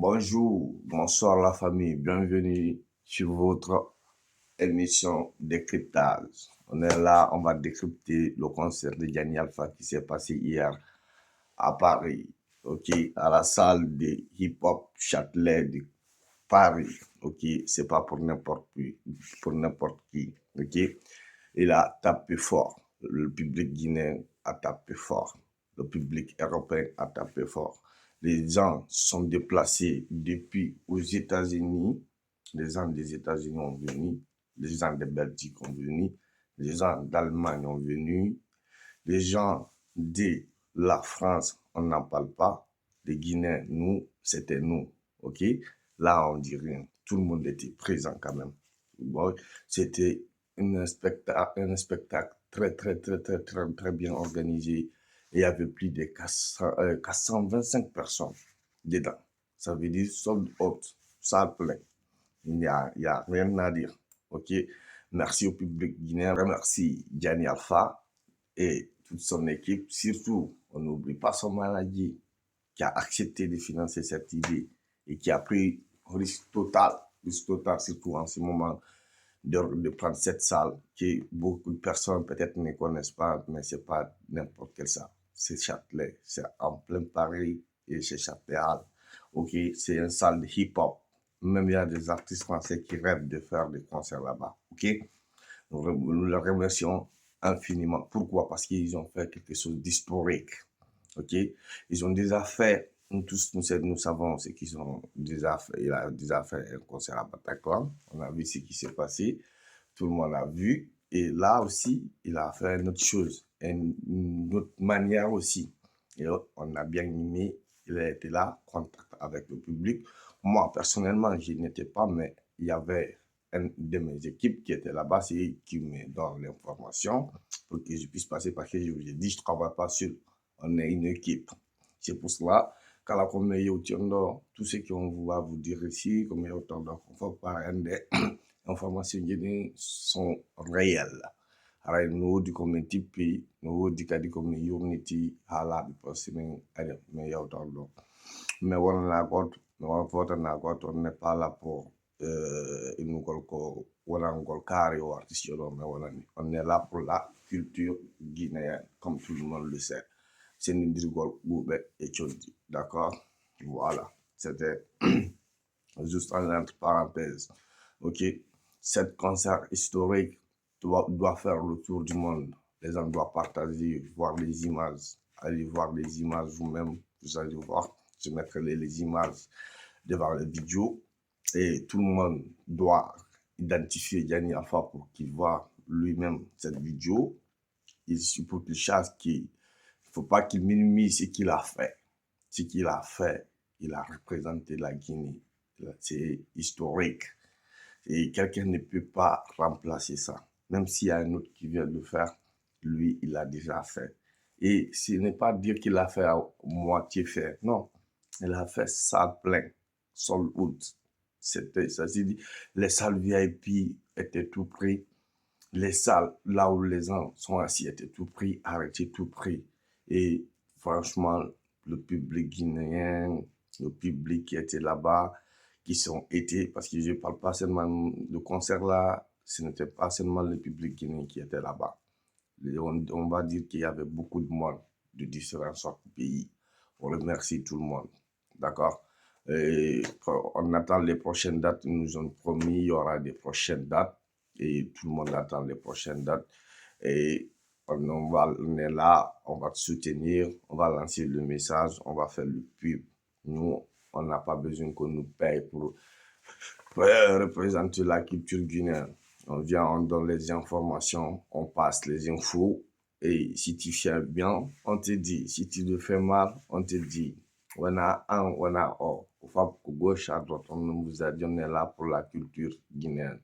Bonjour, bonsoir la famille, bienvenue sur votre émission Décryptage. On est là, on va décrypter le concert de Gianni Alpha qui s'est passé hier à Paris, ok, à la salle de hip-hop Châtelet de Paris, ok, c'est pas pour n'importe qui, ok. Il a tapé fort, le public guinéen a tapé fort, le public européen a tapé fort. Les gens sont déplacés depuis aux États-Unis, les gens des États-Unis ont venu, les gens de Belgique ont venu, les gens d'Allemagne ont venu, les gens de la France, on n'en parle pas, les Guinéens, nous, c'était nous, ok? Là, on dit rien, tout le monde était présent quand même. Bon, c'était un spectacle très bien organisé. Et il y avait plus de 425 personnes dedans. Ça veut dire sold out, salle plein. Il y a rien à dire. Ok. Merci au public guinéen. Merci Gianni Alpha et toute son équipe. Surtout, on n'oublie pas son maladie qui a accepté de financer cette idée et qui a pris risque total, surtout en ce moment, de prendre cette salle que beaucoup de personnes peut-être ne connaissent pas, mais c'est pas n'importe quelle salle. C'est Châtelet, c'est en plein Paris et c'est Châtelet Hall. Ok, c'est une salle de hip-hop. Même il y a des artistes français qui rêvent de faire des concerts là-bas. Ok, nous leur remercions infiniment. Pourquoi? Parce qu'ils ont fait quelque chose d'historique. Ok, ils ont déjà fait, nous tous, nous savons ce qu'ils ont déjà fait. Il a déjà fait un concert à Bataclan. On a vu ce qui s'est passé. Tout le monde l'a vu. Et là aussi, il a fait une autre chose, une autre manière aussi. Et on a bien aimé. Il a été là, contact avec le public. Moi, personnellement, je n'étais pas, mais il y avait une de mes équipes qui était là-bas, c'est qui me donne l'information pour que je puisse passer parce que je vous ai dit, je ne travaille pas seul. On est une équipe. C'est pour cela qu'à la communauté, tout ce qu'on va vous dire ici, comme il y a autant de confort par un des informations sont réelles. Alors, nous, du communauté, puis nous, du cas du communauté, à la possible, mais il y a autant de. Mais on n'est pas là pour une carré ou artiste, mais on est là pour la culture guinéenne, comme tout le monde le sait. C'est Nindrigol Boube et Tchodi, d'accord? Voilà, c'était juste entre parenthèses. Ok, cet concert historique doit faire le tour du monde. Les gens doivent partager, voir les images. Allez voir les images vous-même, vous allez voir. Je mettrai les images devant les vidéos. Et tout le monde doit identifier Gianni Alpha pour qu'il voit lui-même cette vidéo. Pour qu'il sache qu'il ne faut pas qu'il minimise ce qu'il a fait. Ce qu'il a fait, il a représenté la Guinée. C'est historique. Et quelqu'un ne peut pas remplacer ça. Même s'il y a un autre qui vient de le faire, lui, il a déjà fait. Et ce n'est pas dire qu'il a fait à moitié fait. Non, il a fait salle plein, sold out. C'était, ça s'est dit, les salles VIP étaient tout pris. Les salles, là où les gens sont assis, étaient tout pris, arrêtés tout pris. Et franchement, le public guinéen, le public qui était là-bas, qui sont été, parce que je ne parle pas seulement de concert là, ce n'était pas seulement le public guinéen qui était là-bas. On va dire qu'il y avait beaucoup de monde de différents sortes de pays. On remercie tout le monde. D'accord? Et on attend les prochaines dates. Ils nous ont promis il y aura des prochaines dates. Et tout le monde attend les prochaines dates. Et on est là, on va te soutenir, on va lancer le message, on va faire le pub. Nous, on n'a pas besoin qu'on nous paye pour représenter la culture guinéenne. On vient, on donne les informations, on passe les infos. Et si tu fais bien, on te dit. Si tu le fais mal, on te dit. On a un, on a or. Au fait, gauche à droite, on nous a dit on est là pour la culture guinéenne.